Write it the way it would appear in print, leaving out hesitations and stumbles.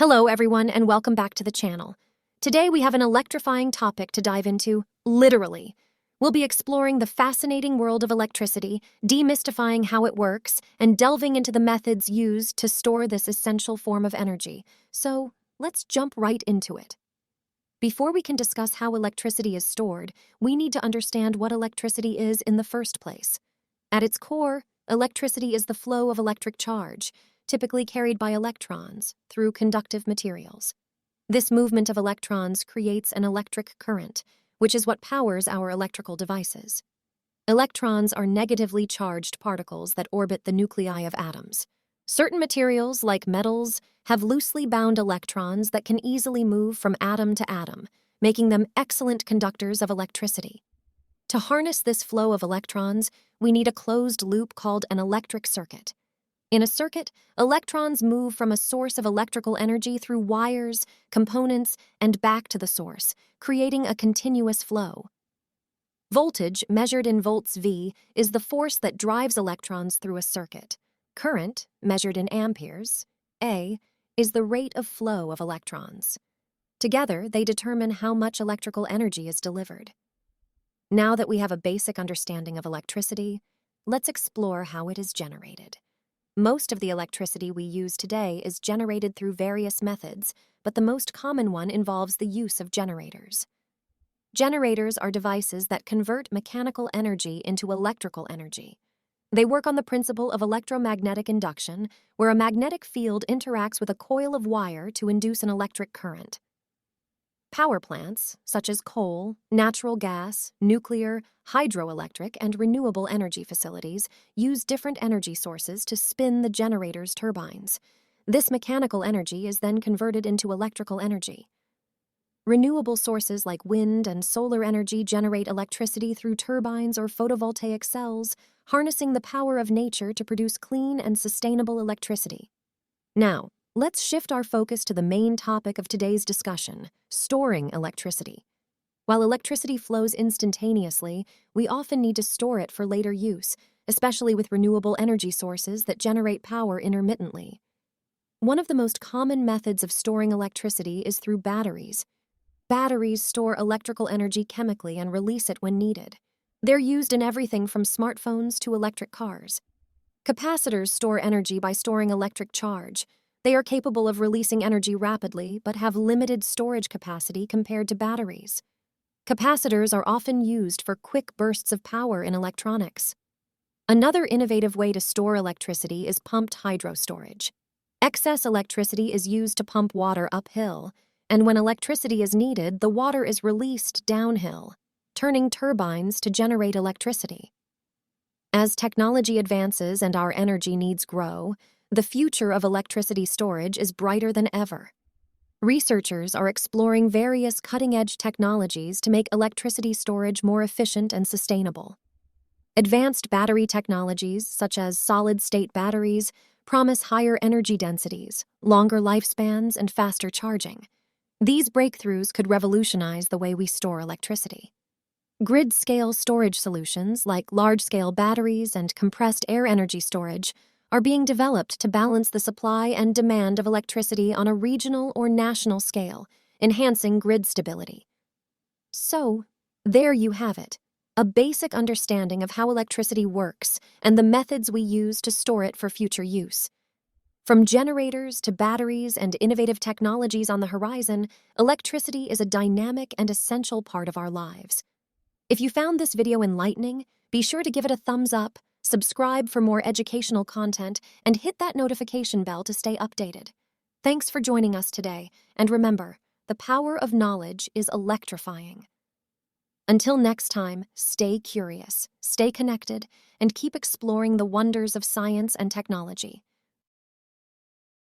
Hello, everyone, and welcome back to the channel. Today, we have an electrifying topic to dive into, literally. We'll be exploring the fascinating world of electricity, demystifying how it works, and delving into the methods used to store this essential form of energy. So, let's jump right into it. Before we can discuss how electricity is stored, we need to understand what electricity is in the first place. At its core, electricity is the flow of electric charge, typically carried by electrons, through conductive materials. This movement of electrons creates an electric current, which is what powers our electrical devices. Electrons are negatively charged particles that orbit the nuclei of atoms. Certain materials, like metals, have loosely bound electrons that can easily move from atom to atom, making them excellent conductors of electricity. To harness this flow of electrons, we need a closed loop called an electric circuit. In a circuit, electrons move from a source of electrical energy through wires, components, and back to the source, creating a continuous flow. Voltage, measured in volts V, is the force that drives electrons through a circuit. Current, measured in amperes, A, is the rate of flow of electrons. Together, they determine how much electrical energy is delivered. Now that we have a basic understanding of electricity, let's explore how it is generated. Most of the electricity we use today is generated through various methods, but the most common one involves the use of generators. Generators are devices that convert mechanical energy into electrical energy. They work on the principle of electromagnetic induction, where a magnetic field interacts with a coil of wire to induce an electric current. Power plants, such as coal, natural gas, nuclear, hydroelectric, and renewable energy facilities, use different energy sources to spin the generator's turbines. This mechanical energy is then converted into electrical energy. Renewable sources like wind and solar energy generate electricity through turbines or photovoltaic cells, harnessing the power of nature to produce clean and sustainable electricity. Now, let's shift our focus to the main topic of today's discussion, storing electricity. While electricity flows instantaneously, we often need to store it for later use, especially with renewable energy sources that generate power intermittently. One of the most common methods of storing electricity is through batteries. Batteries store electrical energy chemically and release it when needed. They're used in everything from smartphones to electric cars. Capacitors store energy by storing electric charge. They are capable of releasing energy rapidly, but have limited storage capacity compared to batteries. Capacitors are often used for quick bursts of power in electronics. Another innovative way to store electricity is pumped hydro storage. Excess electricity is used to pump water uphill, and when electricity is needed, the water is released downhill, turning turbines to generate electricity. As technology advances and our energy needs grow, the future of electricity storage is brighter than ever. Researchers are exploring various cutting-edge technologies to make electricity storage more efficient and sustainable. Advanced battery technologies, such as solid-state batteries, promise higher energy densities, longer lifespans, and faster charging. These breakthroughs could revolutionize the way we store electricity. Grid-scale storage solutions, like large-scale batteries and compressed air energy storage, are being developed to balance the supply and demand of electricity on a regional or national scale, enhancing grid stability. So, there you have it, a basic understanding of how electricity works and the methods we use to store it for future use. From generators to batteries and innovative technologies on the horizon, electricity is a dynamic and essential part of our lives. If you found this video enlightening, be sure to give it a thumbs up, subscribe for more educational content, and hit that notification bell to stay updated. Thanks for joining us today, and remember, the power of knowledge is electrifying. Until next time, stay curious, stay connected, and keep exploring the wonders of science and technology.